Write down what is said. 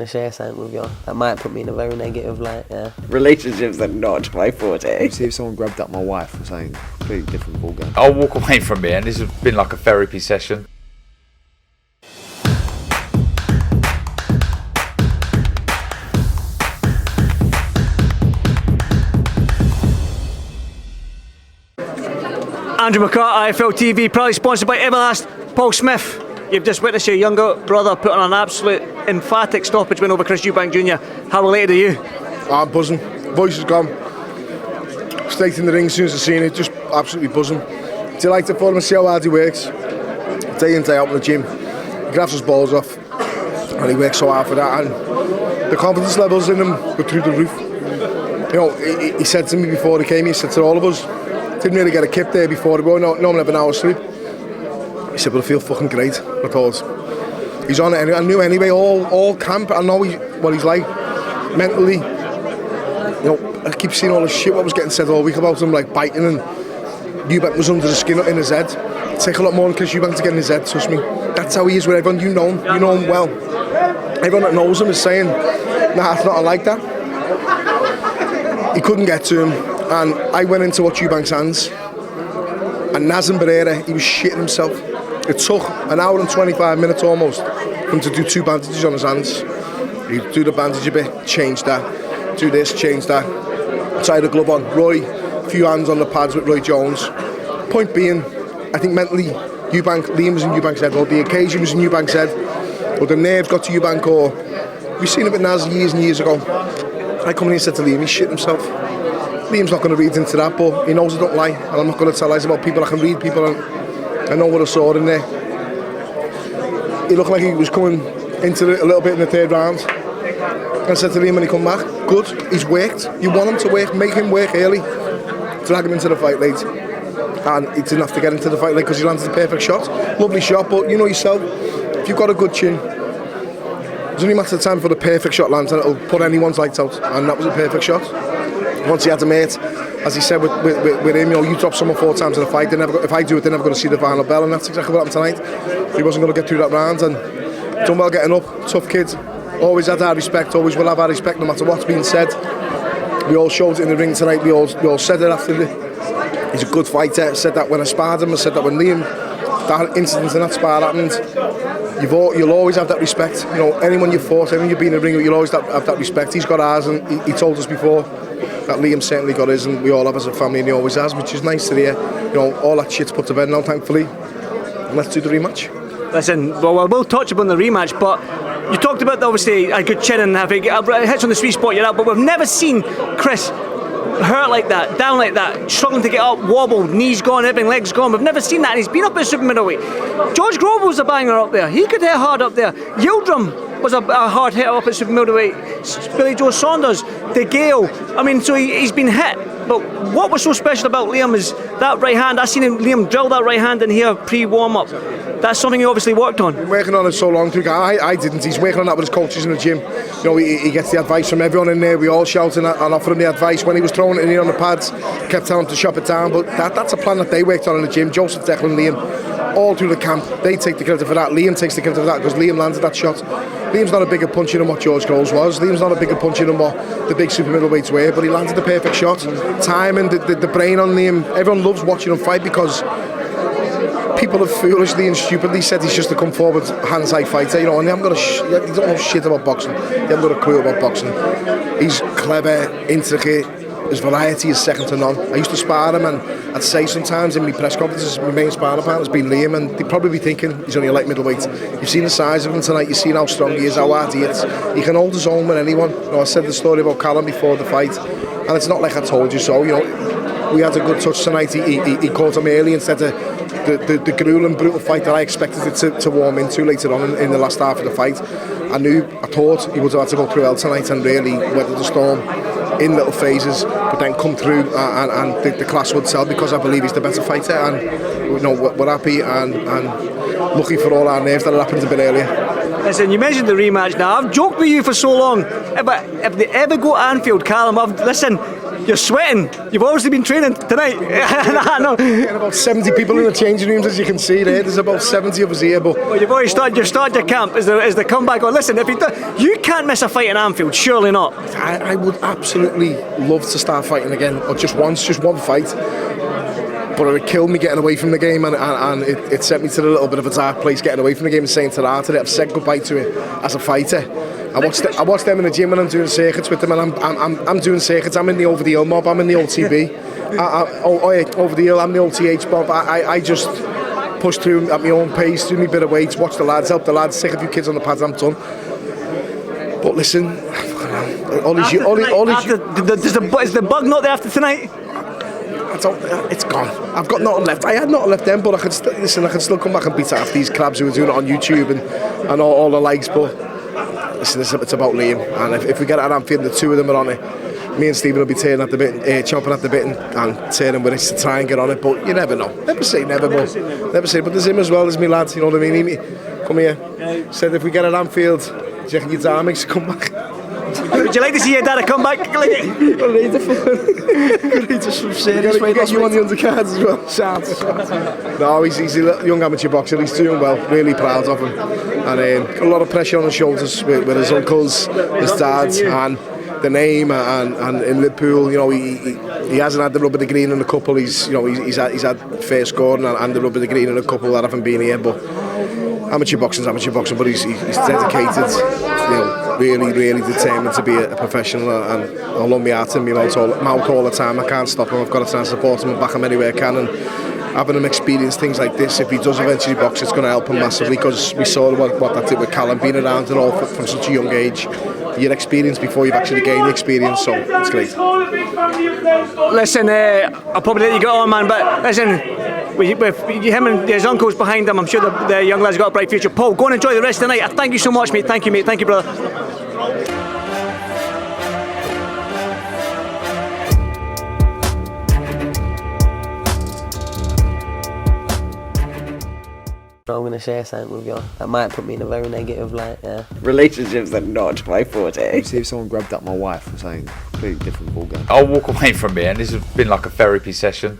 to share something with you. That might put me in a very negative light, yeah. Relationships are not my forte. See if someone grabbed up my wife or something completely different ballgame. I'll walk away from here, and this has been like a therapy session. Andrew McCART, IFL TV, proudly sponsored by Everlast. Paul Smith, you've just witnessed your younger brother put on an absolute emphatic stoppage win over Chris Eubank Jr. How related are you? I'm buzzing. Voice is gone. Straight in the ring as soon as I seen it, just absolutely buzzing. Delighted for him to see how hard he works. Day in, day out in the gym. He grabs his balls off and he works so hard for that, and the confidence levels in him go through the roof. You know, he said to me before he came, he said to all of us, didn't really get a kip there before, normally have an hour's sleep. He said, but I feel fucking great. I thought, he's on it anyway. I knew anyway, all camp, I know what he's like, mentally. You know, I keep seeing all the shit what was getting said all week about him, like biting, and Eubank was under the skin in his head. It'd take a lot more than Chris Eubank to get in his head, trust me. That's how he is with everyone, you know him well. Everyone that knows him is saying, nah, it's not like that. He couldn't get to him, and I went into watch Eubank's hands, and Nazem Barrera, he was shitting himself. It took an hour and 25 minutes almost for him to do 2 bandages on his hands. He'd do the bandage a bit, change that, do this, change that, tie the glove on. Roy, a few hands on the pads with Roy Jones. Point being, I think mentally, Liam was in Eubank's head, or the occasion was in Eubank's head, or the nerves got to Eubank, or we've seen it with Naz years and years ago. I come in and said to Liam, he shit himself. Liam's not going to read into that, but he knows I don't lie, and I'm not going to tell lies about people. I can read people, and I know what I saw in there. He looked like he was coming into it a little bit in the third round. I said to Liam when he come back, good, he's worked. You want him to work, make him work early. Drag him into the fight late. And he didn't have to get into the fight late because he landed the perfect shot. Lovely shot, but you know yourself, if you've got a good chin, it's only a matter of time for the perfect shot lands and it'll put anyone's lights out. And that was a perfect shot. Once he had a mate, as he said with him, you know, you drop someone 4 times in a fight, if I do it, they're never going to see the final bell, and that's exactly what happened tonight. He wasn't going to get through that round, and done well getting up, tough kid, always had our respect, always will have our respect no matter what's being said. We all showed it in the ring tonight, we all said it after he's a good fighter, said that when I sparred him, I said that when Liam, that incident in that spar happened, you'll always have that respect. You know, anyone you've fought, anyone you've been in the ring with, you'll always have that respect. He's got ours, and he told us before that Liam certainly got his, and we all have as a family, and he always has, which is nice to hear. You know, all that shit's put to bed now, thankfully. And let's do the rematch. Listen, well, we'll touch upon the rematch, but you talked about obviously a good chin and having hits on the sweet spot you're at, but we've never seen Chris hurt like that, down like that, struggling to get up, wobbled, knees gone, everything, legs gone. We've never seen that, and he's been up at super middleweight. George Grove was a banger up there. He could hit hard up there. Yildirim was a hard hitter up at super middleweight. Billy Joe Saunders, De Gale. I mean, so he's been hit. But what was so special about Liam is that right hand. I seen Liam drill that right hand in here pre-warm-up. That's something he obviously worked on. Been working on it so long. I didn't. He's working on that with his coaches in the gym. You know, he gets the advice from everyone in there. We all shouting and offering him the advice. When he was throwing it in on the pads, kept telling him to chop it down. But that's a plan that they worked on in the gym. Joseph, Declan, Liam, all through the camp. They take the credit for that. Liam takes the credit for that because Liam landed that shot. Liam's not a bigger puncher than what George Groves was. Liam's not a bigger puncher than what the big super middleweights were. But he landed the perfect shot. Timing, the brain on Liam. Everyone loves watching him fight because people have foolishly and stupidly said he's just a come forward hands-high fighter, you know, and they haven't got they don't know shit about boxing. They haven't got a clue about boxing. He's clever, intricate. His variety is second to none. I used to spar him, and I'd say sometimes in my press conferences, my main sparring partner has been Liam, and they'd probably be thinking he's only a light middleweight. You've seen the size of him tonight. You've seen how strong he is, how hard he hits. He can hold his own with anyone. You know, I said the story about Callum before the fight, and it's not like I told you so. You know, we had a good touch tonight. He caught him early instead of the grueling, brutal fight that I expected it to warm into later on in the last half of the fight. I thought he would have had to go through hell tonight and really weather the storm in little phases, but then come through and the class would sell because I believe he's the better fighter, and you know, we're happy and lucky for all our nerves that it happened a bit earlier. Listen, you mentioned the rematch now. I've joked with you for so long, but if they ever go Anfield, Callum, listen, You're sweating. You've obviously been training tonight. No. Getting about 70 people in the changing rooms, as you can see there. There's about 70 of us here, but Well, you've already started. You've started your camp. Is the comeback? Well, listen, if you can't miss a fight in Anfield, surely not. I would absolutely love to start fighting again, or just once, just one fight. But it would kill me getting away from the game, and it sent me to a little bit of a dark place getting away from the game and saying to that today I've said goodbye to it as a fighter. I watch them in the gym when I'm doing circuits with them, and I'm doing circuits. I'm in the over the hill mob. I'm in the OTB. Over the hill. I'm the OTH mob. I just push through at my own pace, do my bit of weights, watch the lads, help the lads, take a few kids on the pads. I'm done. But listen, Is the bug not there after tonight? It's gone. I've got nothing left. I had nothing left then, but I can still come back and beat half these crabs who are doing it on YouTube and all the likes. But listen, it's about Liam, and if we get it at Anfield, the two of them are on it. Me and Stephen will be tearing at the bit, chomping at the bit, and tearing with us to try and get on it. But you never know. Never say never, but never say. But there's him as well as me lad. You know what I mean? Come here. Said if we get it at Anfield, do you reckon your dad makes come back? Would you like to see your dad come back? Just some serious weight. Get you on the undercards as well. Shout. No, he's a young amateur boxer. He's doing well. Really proud of him. And got a lot of pressure on his shoulders with his uncles, his dads, and the name. And in Liverpool, you know, he hasn't had the rub of the green in a couple. He's had fair scoring and the rub of the green in a couple that haven't been here. But amateur boxing's amateur boxing. But he's dedicated. You know, really determined to be a professional, and I love my heart in my mouth all the time. I can't stop him. I've got to try and support him and back him anywhere I can, and having him experience things like this, if he does eventually box, it's going to help him massively, because we saw what that did with Callum, being around and all from such a young age. Your experience before you've actually gained the experience, so it's great. Listen, I'll probably let you go on, man, but listen, with him and his uncles behind him, I'm sure the young lad's got a bright future. Paul, go and enjoy the rest of the night. Thank you so much, mate. Thank you, mate. Thank you, brother. I'm going to share something with you. That might put me in a very negative light, yeah. Relationships are not my forte. See if someone grabbed up my wife or something completely different ballgame. I'll walk away from it, and this has been like a therapy session.